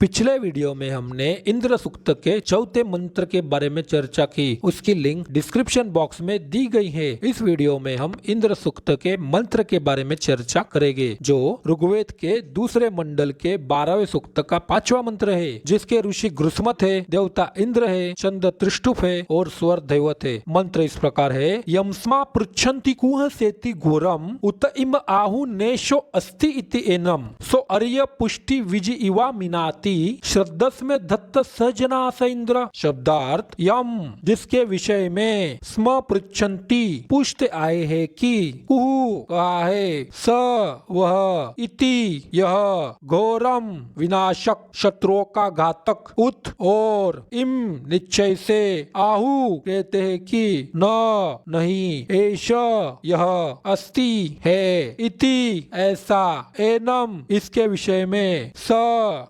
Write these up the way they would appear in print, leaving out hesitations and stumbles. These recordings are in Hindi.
पिछले वीडियो में हमने इंद्र सूक्त के चौथे मंत्र के बारे में चर्चा की। उसकी लिंक डिस्क्रिप्शन बॉक्स में दी गई है। इस वीडियो में हम इंद्र सूक्त के मंत्र के बारे में चर्चा करेंगे, जो ऋग्वेद के दूसरे मंडल के 12वें सूक्त का 5वां मंत्र है, जिसके ऋषि घृष्मत है, देवता इंद्र है, छंद त्रिष्टुप है और स्वर दैवत है। मंत्र इस प्रकार है। यमस्मा पृच्छन्ति कुह सेति घोरम उत इम आहु नेशो अस्ति इति एनम सो अर्य पुष्टि विजि इवा मिनाति श्रद्धस में दत्त सजना स इंद्र। शब्दार्थ यम, जिसके विषय में स्म पृच्छन्ति पूछते आए हैं कि कुहु कहा है, स वह, इति यह, घोरम विनाशक शत्रुओं का घातक, उत और, इम निश्चय से, आहु कहते हैं कि न नहीं, एष यह, अस्ति है, इति ऐसा, एनम इसके विषय में, स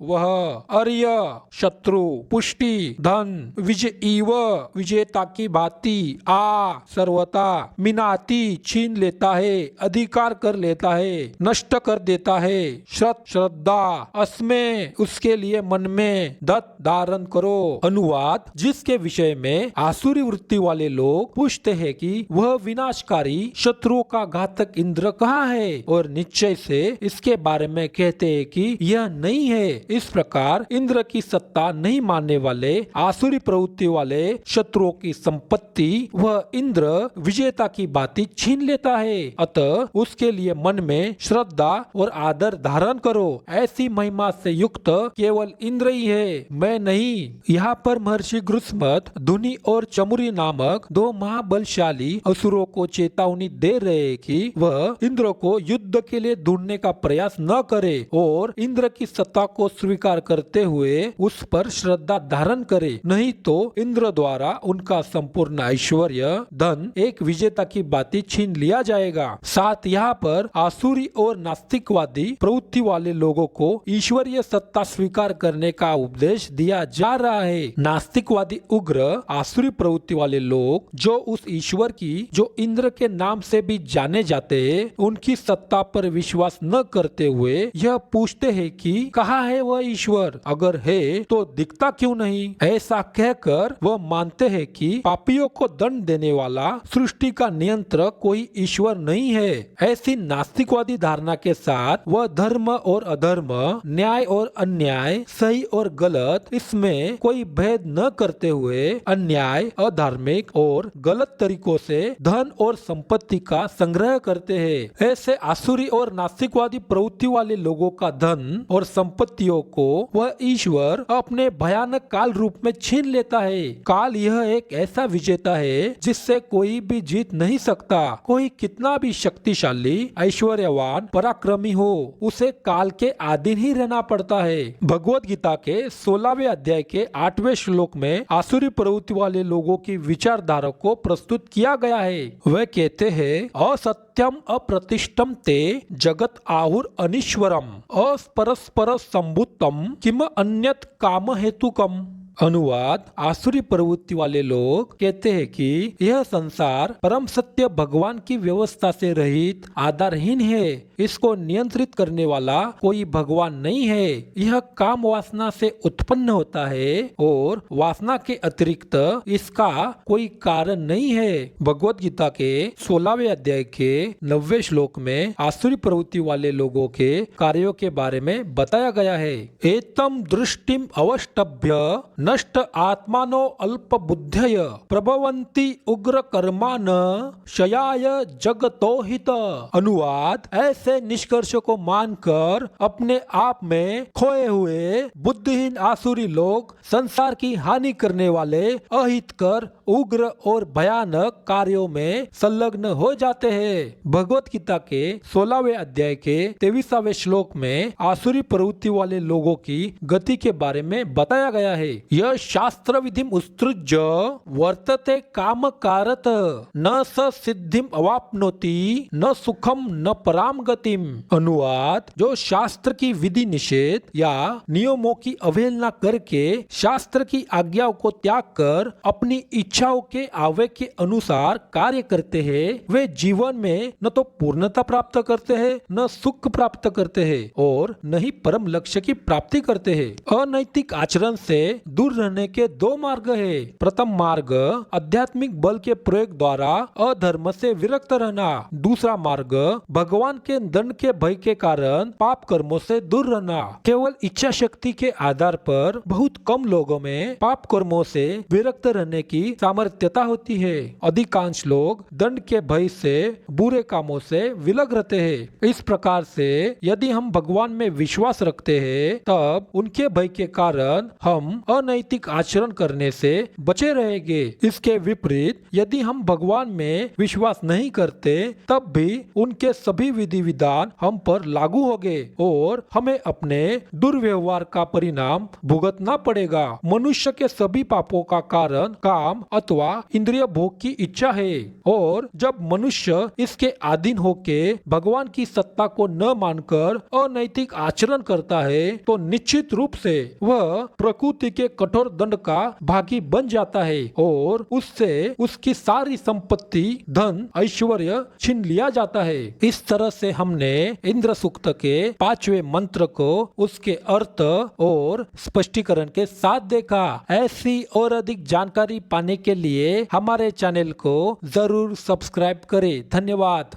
वह, अर्य शत्रु, पुष्टि धन, विजय इव विजेता की भांति, आ सर्वता, मिनाती छीन लेता है, अधिकार कर लेता है, नष्ट कर देता है, श्रद्धा अस्में उसके लिए मन में, दत्त धारण करो। अनुवाद, जिसके विषय में आसुरी वृत्ति वाले लोग पूछते हैं कि वह विनाशकारी शत्रुओं का घातक इंद्र कहाँ है, और निश्चय से इसके बारे में कहते हैं कि यह नहीं है। इस प्रकार इंद्र की सत्ता नहीं मानने वाले आसुरी प्रवृत्ति वाले शत्रुओं की संपत्ति वह इंद्र विजेता की बाती छीन लेता है। अतः उसके लिए मन में श्रद्धा और आदर धारण करो। ऐसी महिमा से युक्त केवल इंद्र ही है, मैं नहीं। यहाँ पर महर्षि घृष्मत धुनि और चमुरी नामक दो महाबलशाली असुरों को चेतावनी दे रहे कि वह इंद्र को युद्ध के लिए ढूंढने का प्रयास न करे और इंद्र की सत्ता को स्वीकार करते हुए उस पर श्रद्धा धारण करे, नहीं तो इंद्र द्वारा उनका संपूर्ण ऐश्वर्य धन एक विजेता की बाती छीन लिया जाएगा। साथ यहाँ पर आसुरी और नास्तिकवादी प्रवृत्ति वाले लोगों को ईश्वरीय सत्ता स्वीकार करने का उपदेश दिया जा रहा है। नास्तिकवादी उग्र आसुरी प्रवृत्ति वाले लोग जो उस ईश्वर की जो इंद्र के नाम से भी जाने जाते हैं, उनकी सत्ता पर विश्वास न करते हुए यह पूछते हैं कि कहाँ है वह ईश्वर, अगर है तो दिखता क्यों नहीं। ऐसा कहकर वह मानते हैं कि पापियों को दंड देने वाला सृष्टि का नियंत्रक कोई ईश्वर नहीं है। ऐसी नास्तिकवादी धारणा के साथ वह धर्म और अधर्म, न्याय और अन्याय, सही और गलत, इसमें कोई भेद न करते हुए अन्याय, अधार्मिक और गलत तरीकों से धन और संपत्ति का संग्रह करते हैं। ऐसे आसुरी और नास्तिकवादी प्रवृत्ति वाले लोगों का धन और संपत्तियों को वह ईश्वर अपने भयानक काल रूप में छीन लेता है। काल यह एक ऐसा विजेता है जिससे कोई भी जीत नहीं सकता। कोई कितना भी शक्तिशाली, ऐश्वर्यवान, पराक्रमी हो, उसे काल के अधीन ही रहना पड़ता है। भगवत गीता के 16वें अध्याय के 8वें श्लोक में आसुरी प्रवृत्ति वाले लोगों की विचारधारा को प्रस्तुत किया गया है। वह कहते हैं, असत्यम अप्रतिष्ठम ते जगत आहुर अनीश्वरम अपरस्पर संभूतम किम अन्यत काम हेतुकम। अनुवाद, आसुरी प्रवृत्ति वाले लोग कहते हैं कि यह संसार परम सत्य भगवान की व्यवस्था से रहित, आधारहीन है। इसको नियंत्रित करने वाला कोई भगवान नहीं है। यह काम वासना से उत्पन्न होता है और वासना के अतिरिक्त इसका कोई कारण नहीं है। भगवत गीता के 16वें अध्याय के 9वें श्लोक में आसुरी प्रवृत्ति वाले लोगों के कार्यों के बारे में बताया गया है। एतम दृष्टिम अवष्टभ्य नष्ट आत्मानो अल्प बुद्धय प्रभवन्ति उग्र कर्मान शयाय जगतो हित। अनुवाद, ऐसे निष्कर्ष को मानकर अपने आप में खोए हुए बुद्धिहीन आसुरी लोग संसार की हानि करने वाले अहितकर, उग्र और भयानक कार्यों में संलग्न हो जाते हैं। भगवत गीता के 16वें अध्याय के 23वें श्लोक में आसुरी प्रवृत्ति वाले लोगों की गति के बारे में बताया गया है। यह शास्त्र विधिम उत्सृज्य वर्तते काम कारत न स सिद्धिम अवाप्नोति न सुखम न पराम गतिम। अनुवाद, जो शास्त्र की विधि निषेध या नियमों की अवहेलना करके शास्त्र की आज्ञाओं को त्याग कर अपनी इच्छा इच्छाओं के आवेग के अनुसार कार्य करते हैं वे जीवन में न तो पूर्णता प्राप्त करते हैं, न सुख प्राप्त करते हैं और न ही परम लक्ष्य की प्राप्ति करते हैं। अनैतिक आचरण से दूर रहने के दो मार्ग है। प्रथम मार्ग आध्यात्मिक बल के प्रयोग द्वारा अधर्म से विरक्त रहना। दूसरा मार्ग भगवान के दंड के भय के कारण पाप कर्मों से दूर रहना। केवल इच्छा शक्ति के आधार पर बहुत कम लोगों में पाप कर्मों से विरक्त रहने की सामर्थ्यता होती है। अधिकांश लोग दंड के भय से बुरे कामों से विलग रहते हैं। इस प्रकार से यदि हम भगवान में विश्वास रखते हैं तब उनके भय के कारण हम अनैतिक आचरण करने से बचे रहेंगे। इसके विपरीत यदि हम भगवान में विश्वास नहीं करते तब भी उनके सभी विधि विधान हम पर लागू होंगे और हमें अपने दुर्व्यवहार का परिणाम भुगतना पड़ेगा। मनुष्य के सभी पापों का कारण काम अथवा इंद्रिय भोग की इच्छा है और जब मनुष्य इसके अधीन होके भगवान की सत्ता को न मानकर अनैतिक आचरण करता है तो निश्चित रूप से वह प्रकृति के कठोर दंड का भागी बन जाता है और उससे उसकी सारी संपत्ति, धन, ऐश्वर्य छीन लिया जाता है। इस तरह से हमने इंद्र सूक्त के 5वें मंत्र को उसके अर्थ और स्पष्टीकरण के साथ देखा। ऐसी और अधिक जानकारी पाने के लिए हमारे चैनल को जरूर सब्सक्राइब करें। धन्यवाद।